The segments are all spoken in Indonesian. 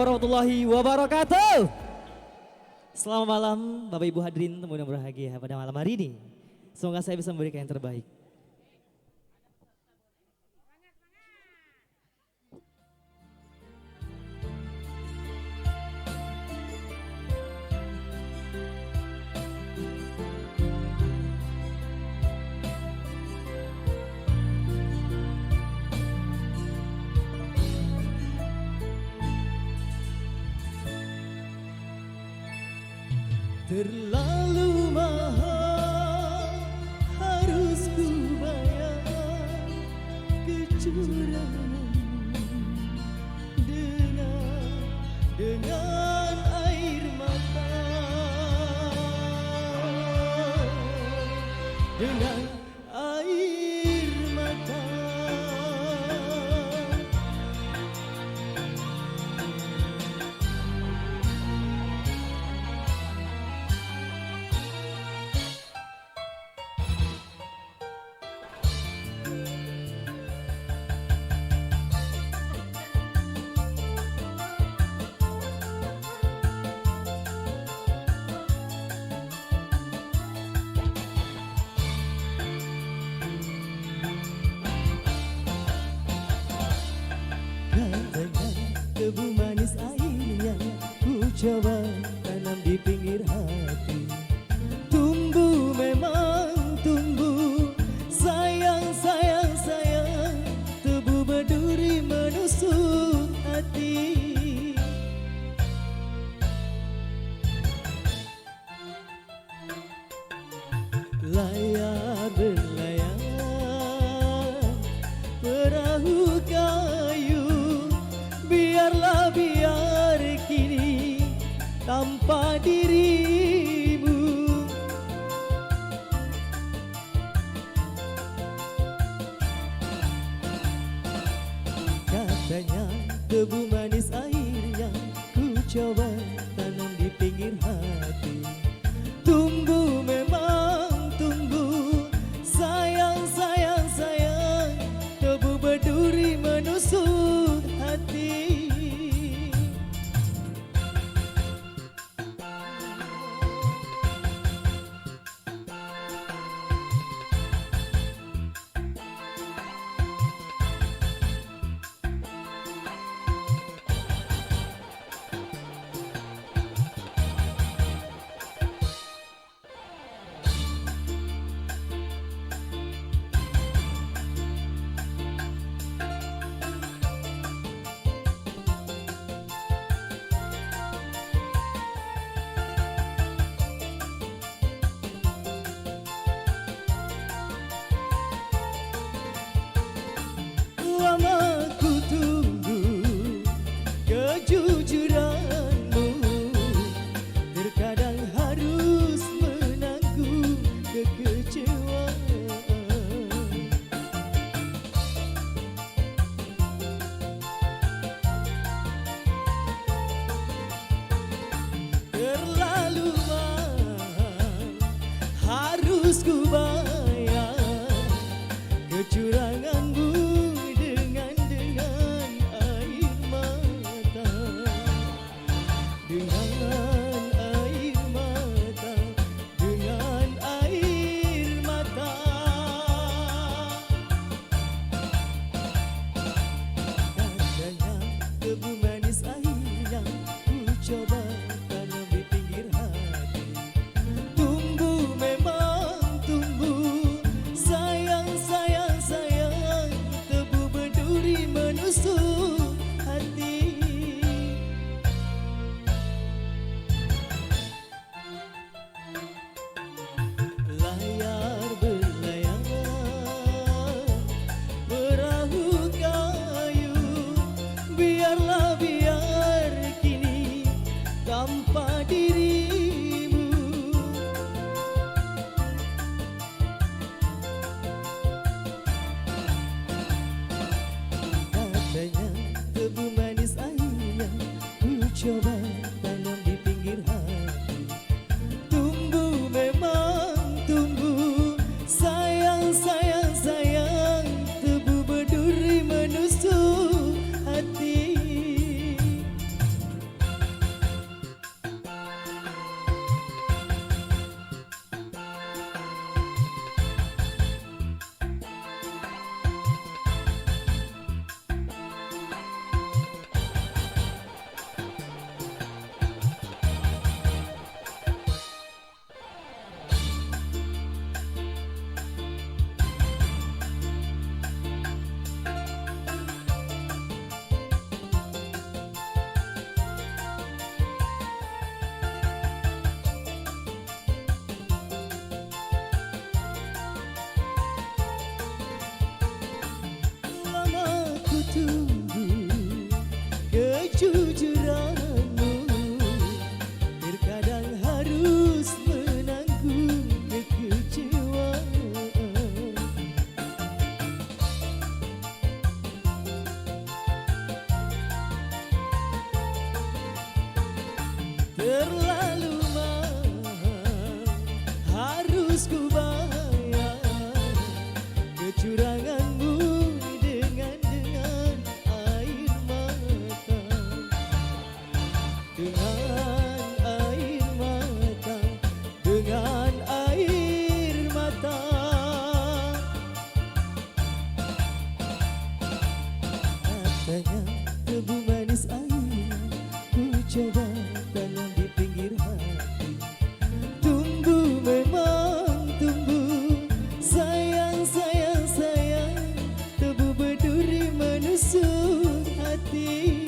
Warahmatullahi wabarakatuh. Selamat malam Bapak Ibu hadirin tamu yang berbahagia pada malam hari ini. Semoga saya bisa memberikan yang terbaik. Terlalu mahal harus ku bayar kecurangan dengan air mata, dengan air mata. Debu manis airnya ku coba tanam di pinggir hati. Tumbuh memang tumbuh, sayang sayang sayang, tebu berduri menusuk hati. Layar berlayar perahu kayu, biarlah biar kini tanpa dirimu. Katanya debu manis airnya ku coba tanam di pinggir hati. Tumbuh memang tumbuh, sayang sayang sayang, debu berduri menusuk hati. Lama ku tunggu kejujuranmu, terkadang harus menanggung kekecewaan. Terlalu mahal harus ku bayar kecuranganmu. Debu manis airnya ku coba tanam di pinggir hati. Tumbuh memang tumbuh, sayang sayang sayang, tebu berduri menusuk hati. Layar berlayar perahu kayu, biarlah biar kini tanpa dirimu. Katanya debu manis airnya ku coba tanam di pinggir hati. Tumbuh memang tumbuh, sayang sayang sayang, tebu berduri menusuk hati. terlalu mahal, harus ku bayar kecuranganmu dengan air mata, dengan air mata, dengan air mata. Katanya tebu manis air, ku coba tanam di pinggir hati. Tumbuh memang tumbuh, sayang sayang sayang, tebu berduri menusuk hati.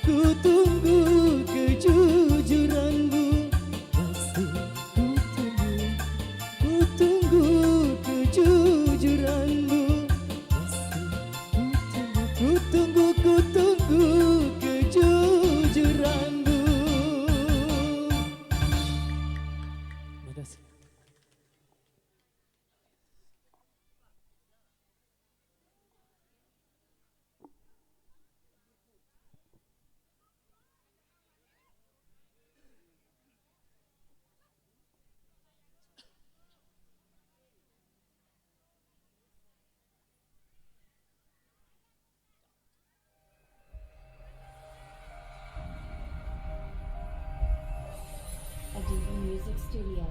Ku tunggu kejujuranmu, masih ku tunggu kejujuranmu, masih ku tunggu kejujuranmu. Terima kasih. Adiva Music Studio.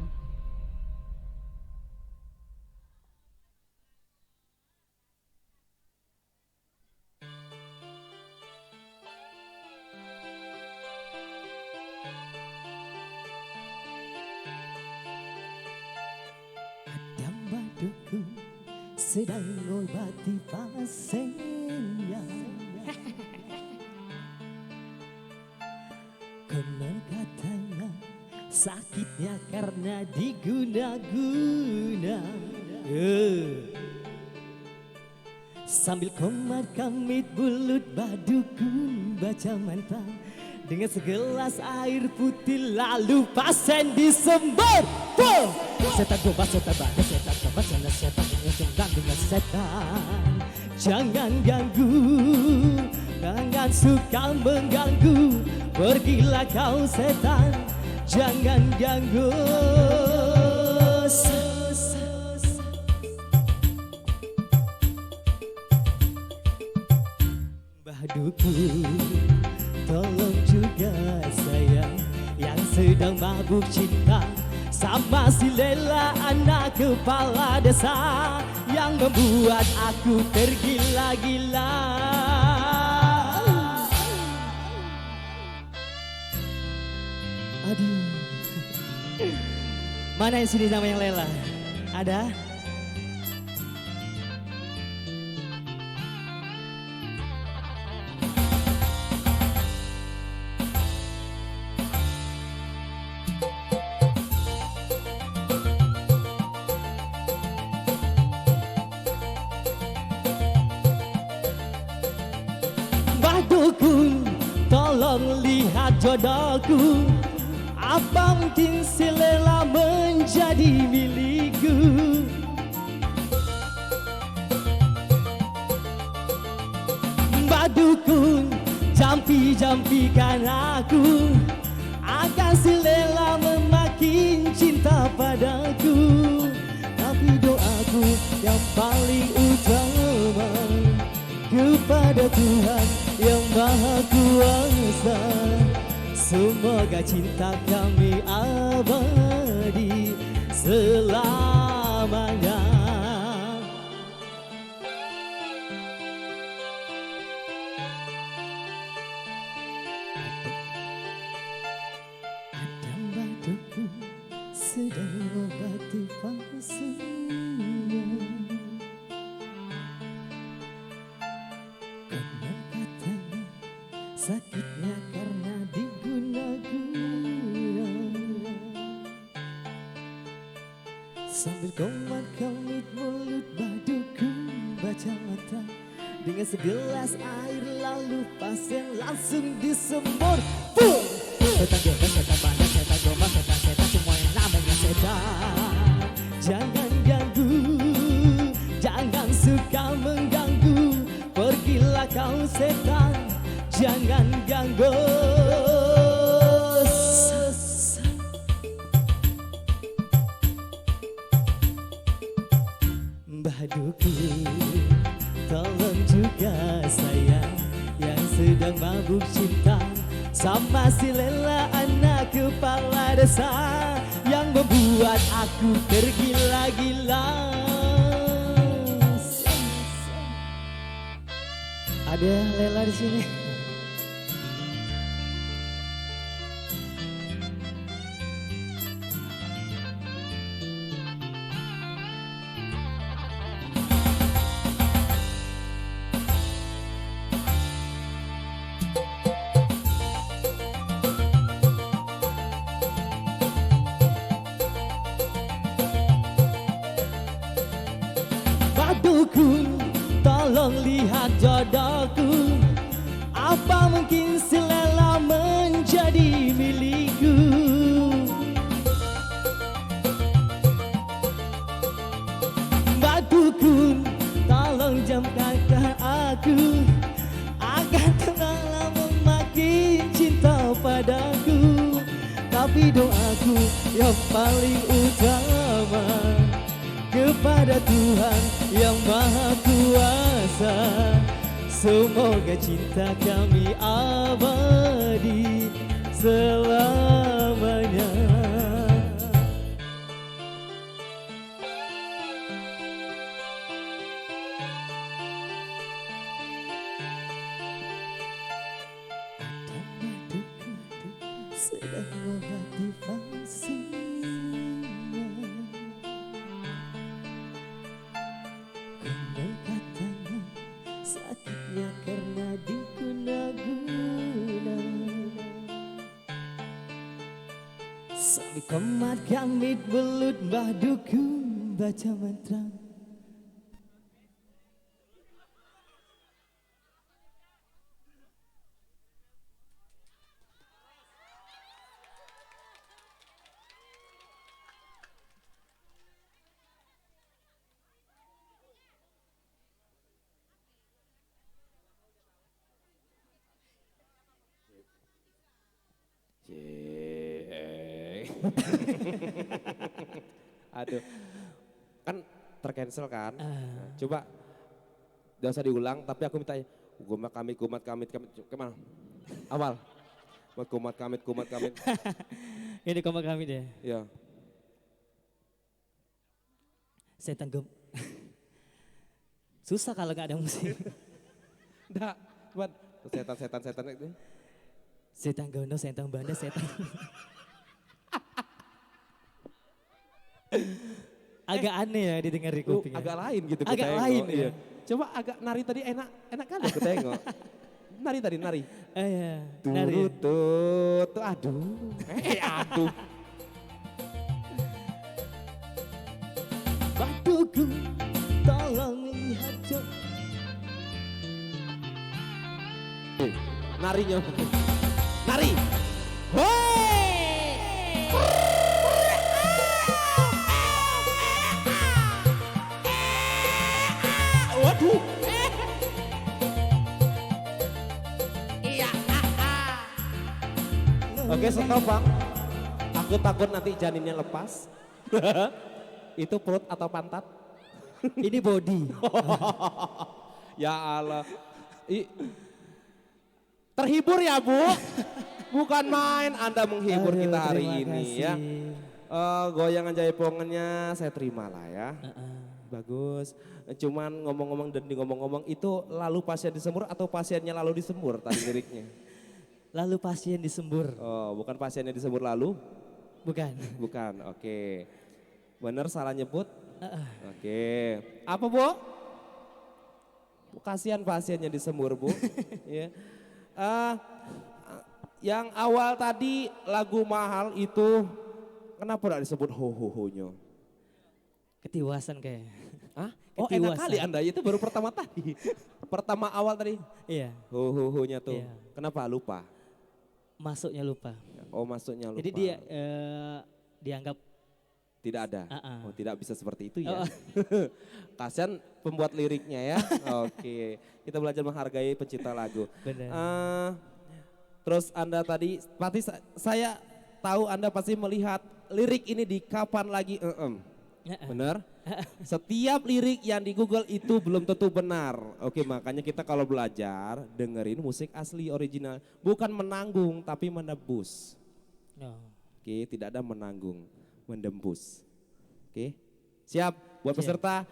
Adam baduku sedang ngobati pasiennya. Konon katanya sakitnya karena diguna-guna. Sambil komat kamit bulut badukun baca mantra dengan segelas air putih lalu pasien disembur. Setan goba, setan bada, setan goba, setan menyesuaikan dengan setan. Jangan ganggu, jangan suka mengganggu. Pergilah kau setan, jangan ganggu. Baduku, tolong juga sayang yang sedang mabuk cinta sama si Lela anak kepala desa yang membuat aku tergila-gila. Aduh, mana yang sini sama yang Lela? Ada? Dukun, tolong lihat jodohku. Apa mungkin si Lela menjadi milikku? Mbak Dukun, jampi-jampikan aku agar si Lela memakin cinta padaku. Tapi doaku yang paling utama kepada Tuhan yang Maha Kuasa, semoga cinta kami abadi selamanya. Adam baduku sedang mengobati pasiennya. Konon katanya sakitnya karena diguna-guna. Sambil komat kamit mulut baduku baca mata dengan segelas air lalu pasien langsung disembur. Setan goba, setan bandar, setan goba, setan semua yang namanya setan. Jangan kau setan, jangan ganggu. Mbah Duku, tolong juga sayang yang sedang mabuk cinta sama si Lela anak kepala desa yang membuat aku tergila-gila. Ada Lela di sini. Duku, tolong lihat jodohku. Apa mungkin si Lela menjadi milikku? Mbak Duku, tolong jamkan aku agar tak lama makin cinta padaku. Tapi doaku yang paling utama kepada Tuhan yang Maha Kuasa, semoga cinta kami abadi selamanya. Sedang memotivasinya, konon katanya sakitnya karena diguna-guna. Sambil komat kamit belut Mbah Duku baca mantra. Aduh, kan tercancel kan? Coba, gak usah diulang, tapi aku minta kumat kamit, kemana? Awal, kumat kamit. Ini komat kami deh. Ya. Setan gem. Susah kalau nggak ada musik. Nggak, buat setan itu. Setan gono, setan banda, setan. Agak aneh ya didengar di kuping. Agak lain gitu. Agak lain ya. Coba agak nari tadi enak kan aku tengok. Nari tadi. Iya. Turut, aduh. Aduh. Mbah Duku, tolong lihat jok. Narinya. Nari. Waduh. Iya. Oke, stop Bang. Aku takut nanti janinnya lepas. Itu perut atau pantat? Ini body. Ya Allah. Terhibur ya Bu? Bukan main Anda menghibur kita hari ini ya. Goyangan jaipongannya saya terima lah ya. Bagus. Cuman ngomong-ngomong dan ngomong-ngomong itu lalu pasien disembur atau pasiennya lalu disembur tadi liriknya? Lalu pasien disembur. Oh, bukan pasiennya disembur lalu? Bukan. Bukan, oke. Bener salah nyebut? Oke. Apa Bu? Kasihan pasiennya disembur Bu. Ya. Yang awal tadi lagu mahal itu kenapa tidak disebut ho-ho-ho-nya? Ketiwasan kayak. Hah? Oh enak kali Anda, itu baru pertama tadi. Pertama awal tadi. Iya. Ho-ho-ho-nya tuh. Iya. Kenapa lupa? Masuknya lupa. Oh masuknya lupa. Jadi dia dianggap Tidak ada. Oh, tidak bisa seperti itu ya. Oh. Kasian pembuat liriknya ya. Oke, kita belajar menghargai pencipta lagu. Benar. Terus Anda tadi, pasti saya tahu Anda pasti melihat lirik ini di kapan lagi. Benar? Setiap lirik yang di Google itu belum tentu benar. Oke, makanya kita kalau belajar dengerin musik asli original. Bukan menanggung tapi menebus. Oke, tidak ada menanggung, mendembus. Oke, siap buat peserta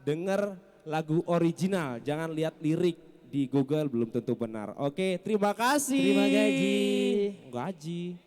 denger lagu original. Jangan lihat lirik di Google belum tentu benar. Oke, terima kasih. Terima gaji. Gaji.